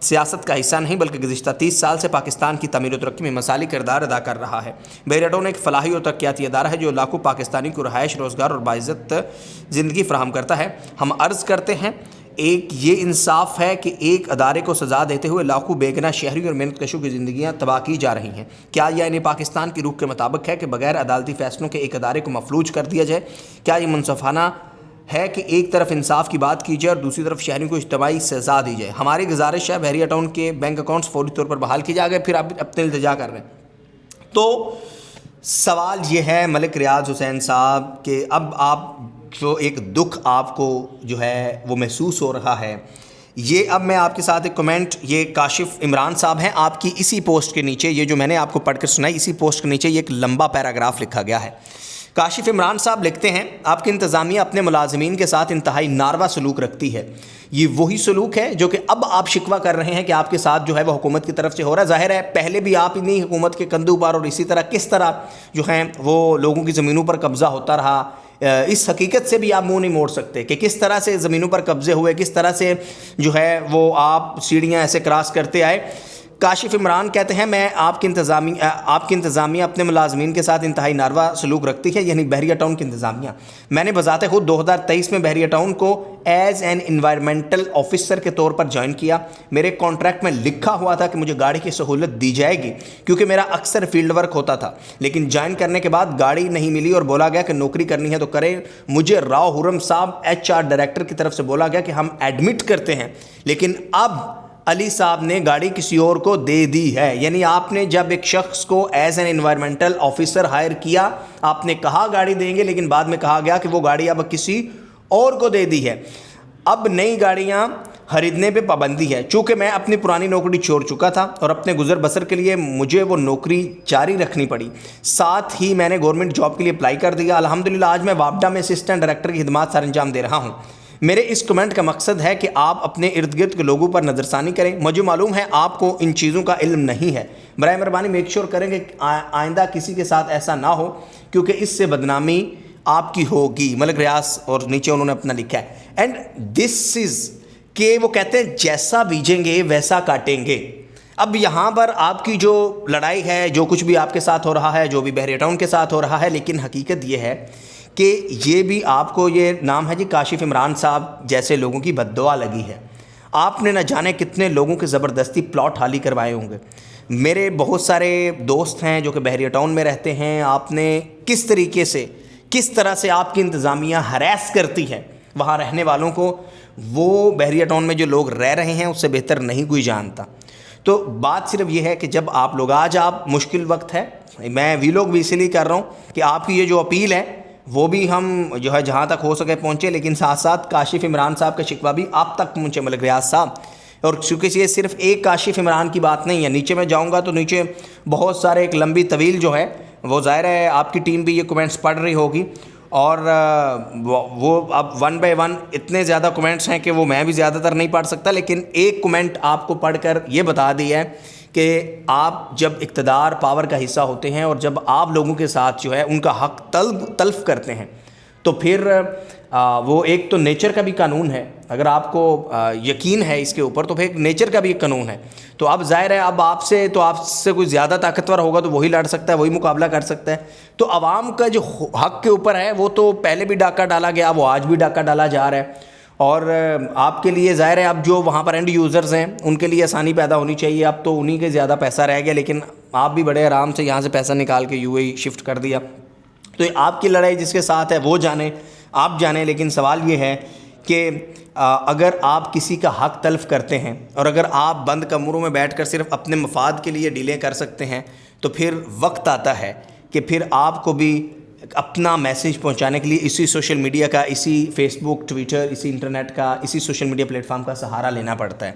سیاست کا حصہ نہیں بلکہ گزشتہ 30 سال سے پاکستان کی تعمیر و ترقی میں مثالی کردار ادا کر رہا ہے۔ بحیرہ ٹاؤن ایک فلاحی اور ترقیاتی ادارہ ہے جو لاکھوں پاکستانی کو رہائش، روزگار اور باعزت زندگی فراہم کرتا ہے۔ ہم عرض کرتے ہیں ایک یہ انصاف ہے کہ ایک ادارے کو سزا دیتے ہوئے لاکھوں بے گناہ شہری اور محنت کشوں کی زندگیاں تباہ کی جا رہی ہیں۔ کیا یہ یعنی پاکستان کی روح کے مطابق ہے کہ بغیر عدالتی فیصلوں کے ایک ادارے کو مفلوج کر دیا جائے؟ کیا یہ منصفانہ ہے کہ ایک طرف انصاف کی بات کی جائے اور دوسری طرف شہریوں کو اجتماعی سزا دی جائے؟ ہماری گزارش ہے بحیرہ ٹاؤن کے بینک اکاؤنٹس فوری طور پر بحال کیے جا گئے، پھر آپ اپنے التجا کر رہے ہیں۔ تو سوال یہ ہے ملک ریاض حسین صاحب کہ اب آپ جو ایک دکھ آپ کو جو ہے وہ محسوس ہو رہا ہے، یہ اب میں آپ کے ساتھ ایک کمنٹ، یہ کاشف عمران صاحب ہیں، آپ کی اسی پوسٹ کے نیچے، یہ جو میں نے آپ کو پڑھ کر سنائی، اسی پوسٹ کے نیچے یہ ایک لمبا پیراگراف لکھا گیا ہے۔ کاشف عمران صاحب لکھتے ہیں آپ کی انتظامیہ اپنے ملازمین کے ساتھ انتہائی ناروا سلوک رکھتی ہے۔ یہ وہی سلوک ہے جو کہ اب آپ شکوہ کر رہے ہیں کہ آپ کے ساتھ جو ہے وہ حکومت کی طرف سے ہو رہا ہے۔ ظاہر ہے پہلے بھی آپ انہیں حکومت کے کندھوں پر اور اسی طرح کس طرح جو ہیں وہ لوگوں کی زمینوں پر قبضہ ہوتا رہا، اس حقیقت سے بھی آپ منہ نہیں موڑ سکتے کہ کس طرح سے زمینوں پر قبضے ہوئے، کس طرح سے جو ہے وہ آپ سیڑھیاں ایسے کراس کرتے آئے۔ کاشف عمران کہتے ہیں میں آپ کی انتظامیہ اپنے ملازمین کے ساتھ انتہائی ناروا سلوک رکھتی ہے، یعنی بحیرہ ٹاؤن کی انتظامیہ۔ میں نے بذات خود 2023 میں بحیرہ ٹاؤن کو ایز این انوائرمنٹل آفیسر کے طور پر جوائن کیا۔ میرے کانٹریکٹ میں لکھا ہوا تھا کہ مجھے گاڑی کی سہولت دی جائے گی کیونکہ میرا اکثر فیلڈ ورک ہوتا تھا، لیکن جوائن کرنے کے بعد گاڑی نہیں ملی اور بولا گیا کہ نوکری کرنی ہے تو کریں۔ مجھے راؤ حرم صاحب HR ڈائریکٹر کی طرف سے بولا گیا کہ ہم ایڈمٹ کرتے ہیں، لیکن اب علی صاحب نے گاڑی کسی اور کو دے دی ہے۔ یعنی آپ نے جب ایک شخص کو as an environmental officer hire کیا، آپ نے کہا گاڑی دیں گے، لیکن بعد میں کہا گیا کہ وہ گاڑی اب کسی اور کو دے دی ہے۔ اب نئی گاڑیاں خریدنے پہ پابندی ہے۔ چونکہ میں اپنی پرانی نوکری چھوڑ چکا تھا اور اپنے گزر بسر کے لیے مجھے وہ نوکری جاری رکھنی پڑی، ساتھ ہی میں نے گورنمنٹ جاب کے لیے اپلائی کر دیا۔ الحمدللہ آج میں وابڈا میں اسسٹنٹ ڈائریکٹر کی خدمات سر انجام دے رہا ہوں۔ میرے اس کمنٹ کا مقصد ہے کہ آپ اپنے ارد گرد کے لوگوں پر نظر ثانی کریں۔ مجھے معلوم ہے آپ کو ان چیزوں کا علم نہیں ہے، برائے مہربانی میک شور کریں کہ آئندہ کسی کے ساتھ ایسا نہ ہو، کیونکہ اس سے بدنامی آپ کی ہوگی۔ ملک ریاض، اور نیچے انہوں نے اپنا لکھا ہے اینڈ دس از کہ وہ کہتے ہیں جیسا بیجیں گے ویسا کاٹیں گے۔ اب یہاں پر آپ کی جو لڑائی ہے، جو کچھ بھی آپ کے ساتھ ہو رہا ہے، جو بھی بحیرہ ٹاؤن کے ساتھ ہو رہا ہے، لیکن حقیقت یہ ہے کہ یہ بھی آپ کو، یہ نام ہے جی کاشف عمران صاحب جیسے لوگوں کی بد دعا لگی ہے۔ آپ نے نہ جانے کتنے لوگوں کے زبردستی پلاٹ حالی کروائے ہوں گے۔ میرے بہت سارے دوست ہیں جو کہ بحیرہ ٹاؤن میں رہتے ہیں، آپ نے کس طریقے سے، کس طرح سے آپ کی انتظامیہ ہراس کرتی ہے وہاں رہنے والوں کو، وہ بحیرہ ٹاؤن میں جو لوگ رہ رہے ہیں اس سے بہتر نہیں کوئی جانتا۔ تو بات صرف یہ ہے کہ جب آپ لوگ، آج آپ مشکل وقت ہے، میں ویلوگ بھی اسی لیے کر رہا ہوں کہ آپ کی یہ جو اپیل ہے وہ بھی ہم جو ہے جہاں تک ہو سکے پہنچے، لیکن ساتھ ساتھ کاشف عمران صاحب کا شکوہ بھی آپ تک پہنچے ملک ریاض صاحب۔ اور چونکہ یہ صرف ایک کاشف عمران کی بات نہیں ہے، نیچے میں جاؤں گا تو نیچے بہت سارے، ایک لمبی طویل جو ہے وہ، ظاہر ہے آپ کی ٹیم بھی یہ کمنٹس پڑھ رہی ہوگی، اور وہ اب 1 بائی 1 اتنے زیادہ کمنٹس ہیں کہ وہ میں بھی زیادہ تر نہیں پڑھ سکتا، لیکن ایک کمنٹ آپ کو پڑھ کر یہ بتا دیا ہے کہ آپ جب اقتدار پاور کا حصہ ہوتے ہیں اور جب آپ لوگوں کے ساتھ جو ہے ان کا حق تلف کرتے ہیں، تو پھر وہ ایک تو نیچر کا بھی قانون ہے، اگر آپ کو یقین ہے اس کے اوپر تو پھر نیچر کا بھی ایک قانون ہے۔ تو اب ظاہر ہے اب آپ سے کوئی زیادہ طاقتور ہوگا تو وہی لڑ سکتا ہے، وہی مقابلہ کر سکتا ہے۔ تو عوام کا جو حق کے اوپر ہے وہ تو پہلے بھی ڈاکہ ڈالا گیا، وہ آج بھی ڈاکہ ڈالا جا رہا ہے، اور آپ کے لیے ظاہر ہے اب جو وہاں پر اینڈ یوزرز ہیں ان کے لیے آسانی پیدا ہونی چاہیے۔ اب تو انہی کے زیادہ پیسہ رہ گیا، لیکن آپ بھی بڑے آرام سے یہاں سے پیسہ نکال کے UAE شفٹ کر دیا۔ تو آپ کی لڑائی جس کے ساتھ ہے وہ جانے، آپ جانیں، لیکن سوال یہ ہے کہ اگر آپ کسی کا حق تلف کرتے ہیں اور اگر آپ بند کمروں میں بیٹھ کر صرف اپنے مفاد کے لیے ڈیلے کر سکتے ہیں، تو پھر وقت آتا ہے کہ پھر آپ کو بھی اپنا میسیج پہنچانے کے لیے اسی سوشل میڈیا کا، اسی فیس بک، ٹویٹر، اسی انٹرنیٹ کا، اسی سوشل میڈیا پلیٹ فارم کا سہارا لینا پڑتا ہے۔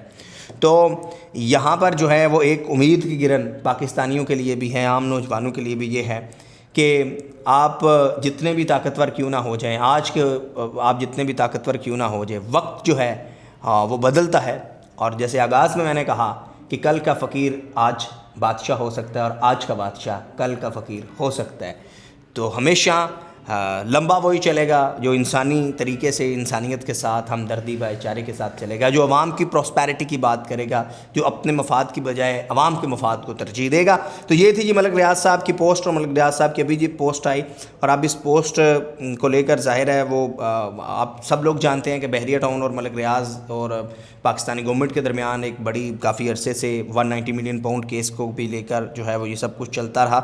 تو یہاں پر جو ہے وہ ایک امید کی کرن پاکستانیوں کے لیے بھی ہے، عام نوجوانوں کے لیے بھی یہ ہے کہ آپ جتنے بھی طاقتور کیوں نہ ہو جائیں، آج کے آپ جتنے بھی طاقتور کیوں نہ ہو جائیں، وقت جو ہے وہ بدلتا ہے، اور جیسے آغاز میں نے کہا کہ کل کا فقیر آج بادشاہ ہو سکتا ہے اور آج کا بادشاہ کل کا فقیر ہو سکتا ہے۔ تو ہمیشہ لمبا وہی چلے گا جو انسانی طریقے سے انسانیت کے ساتھ ہمدردی بھائی چارے کے ساتھ چلے گا، جو عوام کی پراسپیرٹی کی بات کرے گا، جو اپنے مفاد کی بجائے عوام کے مفاد کو ترجیح دے گا۔ تو یہ تھی جی ملک ریاض صاحب کی پوسٹ، اور ملک ریاض صاحب کی ابھی جی پوسٹ آئی، اور اب اس پوسٹ کو لے کر ظاہر ہے وہ آپ سب لوگ جانتے ہیں کہ بحریہ ٹاؤن اور ملک ریاض اور پاکستانی گورنمنٹ کے درمیان ایک بڑی کافی عرصے سے 190 ملین پاؤنڈ کیس کو بھی لے کر جو ہے وہ یہ سب کچھ چلتا رہا۔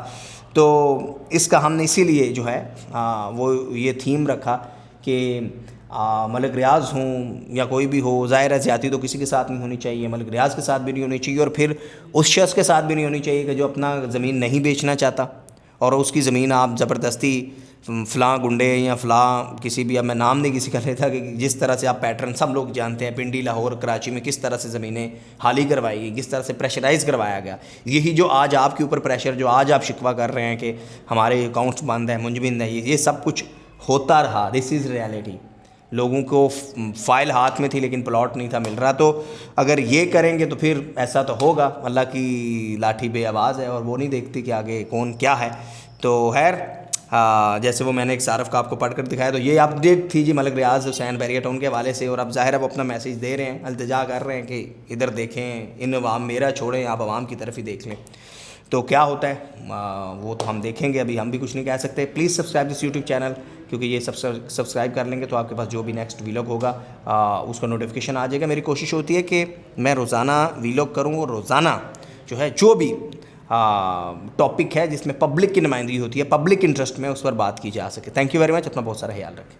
تو اس کا ہم نے اسی لیے جو ہے وہ یہ تھیم رکھا کہ ملک ریاض ہوں یا کوئی بھی ہو، ظاہر ہے زیادتی تو کسی کے ساتھ نہیں ہونی چاہیے، ملک ریاض کے ساتھ بھی نہیں ہونی چاہیے، اور پھر اس شخص کے ساتھ بھی نہیں ہونی چاہیے کہ جو اپنا زمین نہیں بیچنا چاہتا اور اس کی زمین آپ زبردستی فلاں گنڈے یا فلاں کسی بھی، اب میں نام نہیں کسی کا لیتا، کہ جس طرح سے آپ پیٹرن سب لوگ جانتے ہیں، پنڈی، لاہور، کراچی میں کس طرح سے زمینیں حالی کروائی گئی، کس طرح سے پریشرائز کروایا گیا۔ یہی جو آج آپ کے اوپر پریشر، جو آج آپ شکوہ کر رہے ہیں کہ ہمارے اکاؤنٹس بند ہیں، منجمد ہیں، یہ سب کچھ ہوتا رہا۔ دس از ریالٹی۔ لوگوں کو فائل ہاتھ میں تھی لیکن پلاٹ نہیں تھا مل رہا۔ تو اگر یہ کریں گے تو پھر ایسا تو ہوگا، اللہ کی لاٹھی بے آواز ہے اور وہ نہیں دیکھتی کہ آگے کون کیا ہے۔ تو خیر جیسے وہ میں نے ایک صارف کا آپ کو پڑھ کر دکھایا، تو یہ اپڈیٹ تھی جی ملک ریاض حسین بحریہ ٹاؤن کے حوالے سے، اور اب ظاہر ہے وہ اپنا میسیج دے رہے ہیں، التجا کر رہے ہیں کہ ادھر دیکھیں، ان عوام میرا چھوڑیں، آپ عوام کی طرف ہی دیکھ لیں۔ تو کیا ہوتا ہے وہ تو ہم دیکھیں گے، ابھی ہم بھی کچھ نہیں کہہ سکتے۔ Please subscribe this YouTube channel, کیونکہ یہ سبسکرائب کر لیں گے تو آپ کے پاس جو بھی نیکسٹ ویلاگ ہوگا اس کا نوٹیفیکیشن آ جائے گا۔ میری کوشش ہوتی ہے کہ میں روزانہ ویلاگ کروں، اور روزانہ جو ہے جو بھی ٹاپک ہے جس میں پبلک کی نمائندگی ہوتی ہے، پبلک انٹرسٹ میں، اس پر بات کی جا سکے۔ تھینک یو ویری مچ، اپنا بہت سارا خیال رکھیں۔